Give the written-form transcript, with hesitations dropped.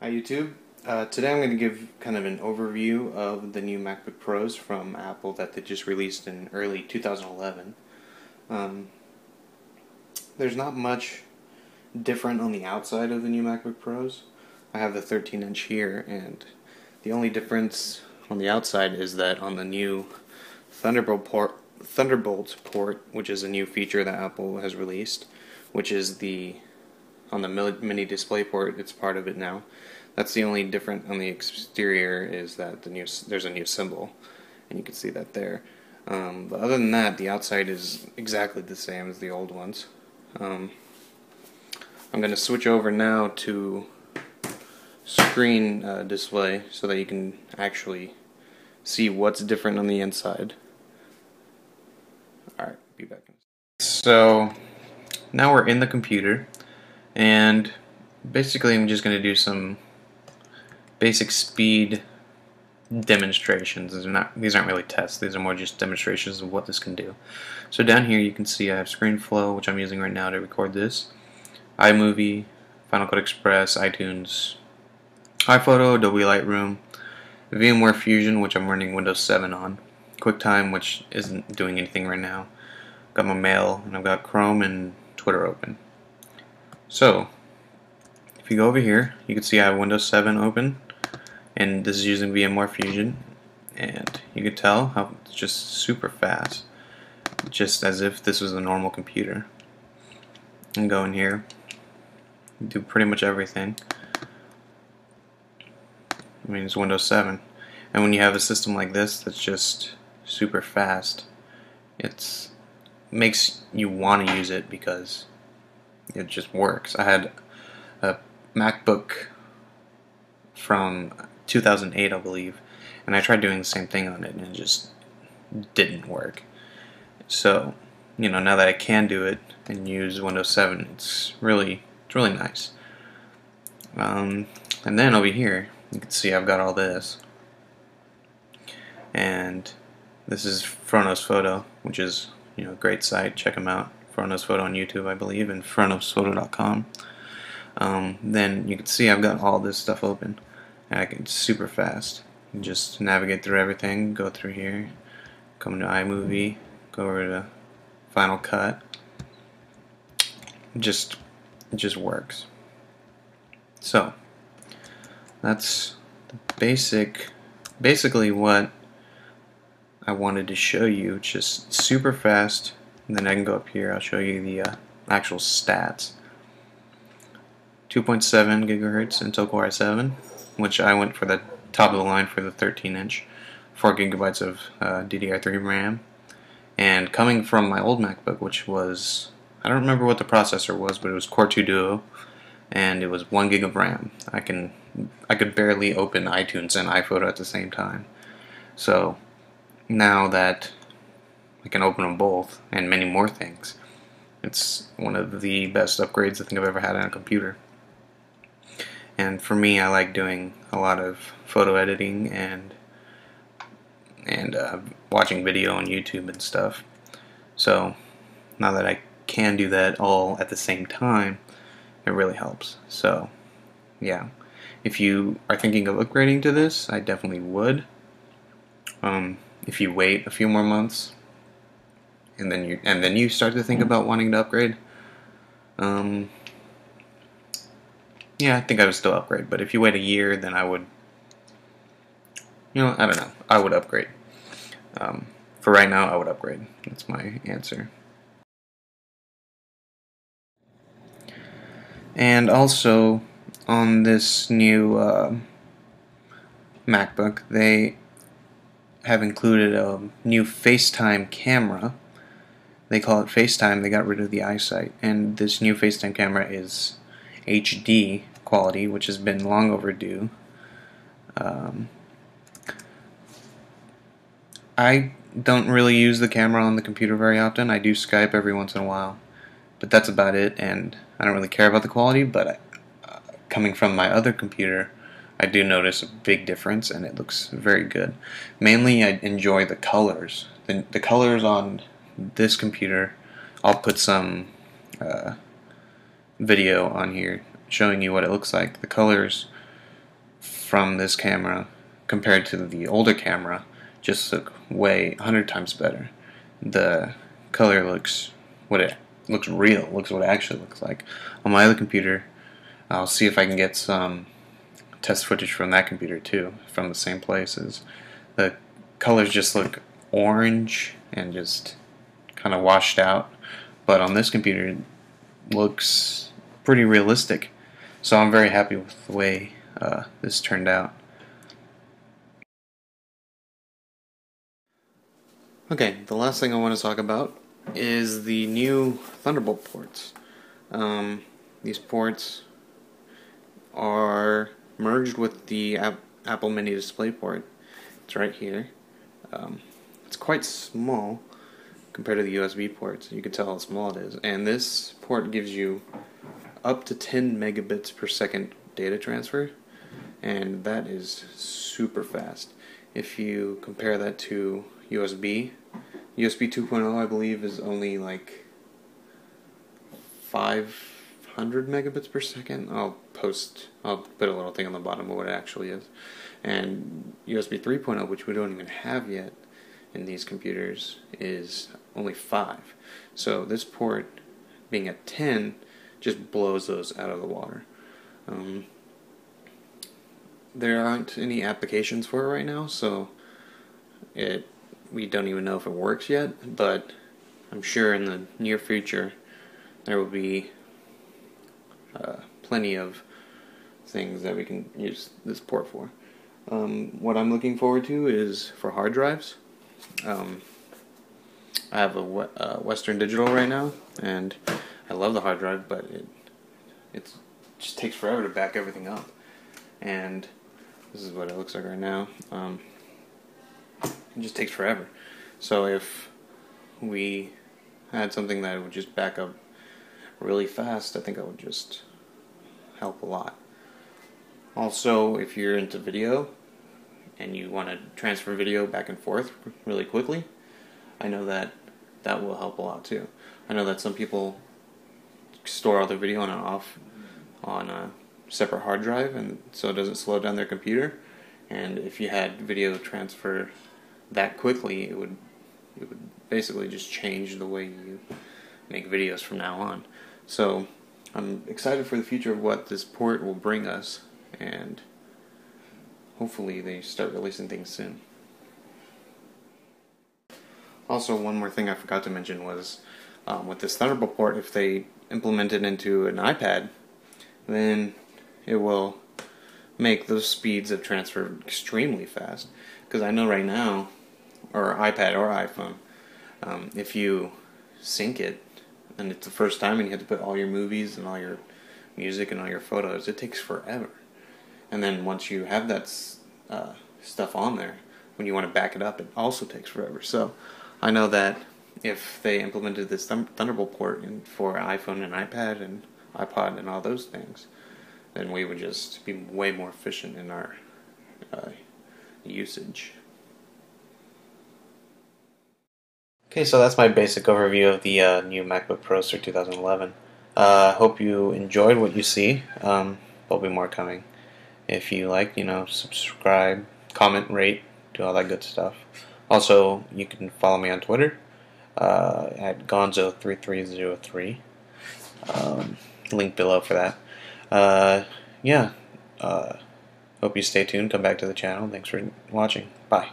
Hi YouTube. Today I'm going to give kind of an overview of the new MacBook Pros from Apple that they just released in early 2011. Um, there's not much different on the outside of the new MacBook Pros. I have the 13-inch here, and the only difference on the outside is that on the new Thunderbolt port, which is a new feature that Apple has released, which is on the mini display port, it's part of it now. That's the only different on the exterior is that there's a new symbol, and you can see that there. But other than that, the outside is exactly the same as the old ones. I'm going to switch over now to screen display so that you can actually see what's different on the inside. Alright, be back. So now we're in the computer, and basically I'm just going to do some basic speed demonstrations. These aren't really tests, these are more just demonstrations of what this can do. So down here you can see I have ScreenFlow, which I'm using right now to record this, iMovie, Final Cut Express, iTunes, iPhoto, Adobe Lightroom, VMware Fusion, which I'm running Windows 7 on, QuickTime, which isn't doing anything right now, got my mail, and I've got Chrome and Twitter open. So if you go over here, you can see I have Windows 7 open, and this is using VMware Fusion, and you can tell how it's just super fast, just as if this was a normal computer. And go in here, do pretty much everything. I mean, it's Windows 7, and when you have a system like this that's just super fast, it makes you want to use it because it just works. I had a MacBook from 2008, I believe, and I tried doing the same thing on it, and it just didn't work. So, now that I can do it and use Windows 7, it's really nice. And then over here, you can see I've got all this, and this is Fronos Photo, which is a great site. Check them out. Fronos Photo on YouTube, I believe, and FronosPhoto.com. Then you can see I've got all this stuff open, and it's super fast. You just navigate through everything, go through here, come to iMovie, go over to Final Cut. It just works. So that's basically what I wanted to show you. Just super fast. And then I can go up here. I'll show you the actual stats. 2.7 gigahertz Intel Core i7, which I went for the top of the line for the 13-inch, 4 gigabytes of DDR3 RAM, and coming from my old MacBook, which was, I don't remember what the processor was, but it was Core 2 Duo, and it was 1 gig of RAM. I could barely open iTunes and iPhoto at the same time. So now that I can open them both and many more things, it's one of the best upgrades I think I've ever had on a computer. And for me, I like doing a lot of photo editing and watching video on YouTube and stuff. So now that I can do that all at the same time, it really helps. So yeah, if you are thinking of upgrading to this, I definitely would. If you wait a few more months and then you start to think about wanting to upgrade, yeah, I think I would still upgrade. But if you wait a year, then I would, I don't know, I would upgrade. For right now, I would upgrade. That's my answer. And also, on this new MacBook, they have included a new FaceTime camera. They call it FaceTime. They got rid of the eyesight, and this new FaceTime camera is HD quality, which has been long overdue. I don't really use the camera on the computer very often. I do Skype every once in a while, but that's about it, and I don't really care about the quality, but coming from my other computer, I do notice a big difference, and it looks very good. Mainly, I enjoy the colors. The colors on this computer, I'll put some video on here showing you what it looks like. The colors from this camera compared to the older camera just look way 100 times better. The color looks real, looks what it actually looks like. On my other computer, I'll see if I can get some test footage from that computer too, from the same places. The colors just look orange and just kind of washed out, but on this computer it looks pretty realistic. So I'm very happy with the way this turned out. Okay, the last thing I want to talk about is the new Thunderbolt ports. These ports are merged with the Apple Mini DisplayPort. It's right here. It's quite small compared to the USB ports. You can tell how small it is. And this port gives you up to 10 megabits per second data transfer, and that is super fast. If you compare that to USB 2.0, I believe, is only like 500 megabits per second. I'll put a little thing on the bottom of what it actually is. And USB 3.0, which we don't even have yet in these computers, is only 5. So this port being at 10 just blows those out of the water. There aren't any applications for it right now, so we don't even know if it works yet, but I'm sure in the near future there will be plenty of things that we can use this port for. What I'm looking forward to is for hard drives. I have a Western Digital right now, and I love the hard drive, but it just takes forever to back everything up. And this is what it looks like right now. It just takes forever. So if we had something that would just back up really fast, I think that would just help a lot. Also, if you're into video and you want to transfer video back and forth really quickly, I know that will help a lot too. I know that some people store all their video on a separate hard drive, and so it doesn't slow down their computer. And if you had video transfer that quickly, it would basically just change the way you make videos from now on. So I'm excited for the future of what this port will bring us, and hopefully they start releasing things soon. Also, one more thing I forgot to mention was with this Thunderbolt port, if they implement it into an iPad, then it will make those speeds of transfer extremely fast. Because I know right now, or iPad or iPhone, if you sync it and it's the first time and you have to put all your movies and all your music and all your photos, it takes forever. And then once you have that stuff on there, when you want to back it up, it also takes forever. So I know that if they implemented this Thunderbolt port for iPhone and iPad and iPod and all those things, then we would just be way more efficient in our usage. Okay, so that's my basic overview of the new MacBook Pros for 2011. Hope you enjoyed what you see. There'll be more coming. If you like, subscribe, comment, rate, do all that good stuff. Also, you can follow me on Twitter at Gonzo3303. Link below for that. Hope you stay tuned. Come back to the channel. Thanks for watching. Bye.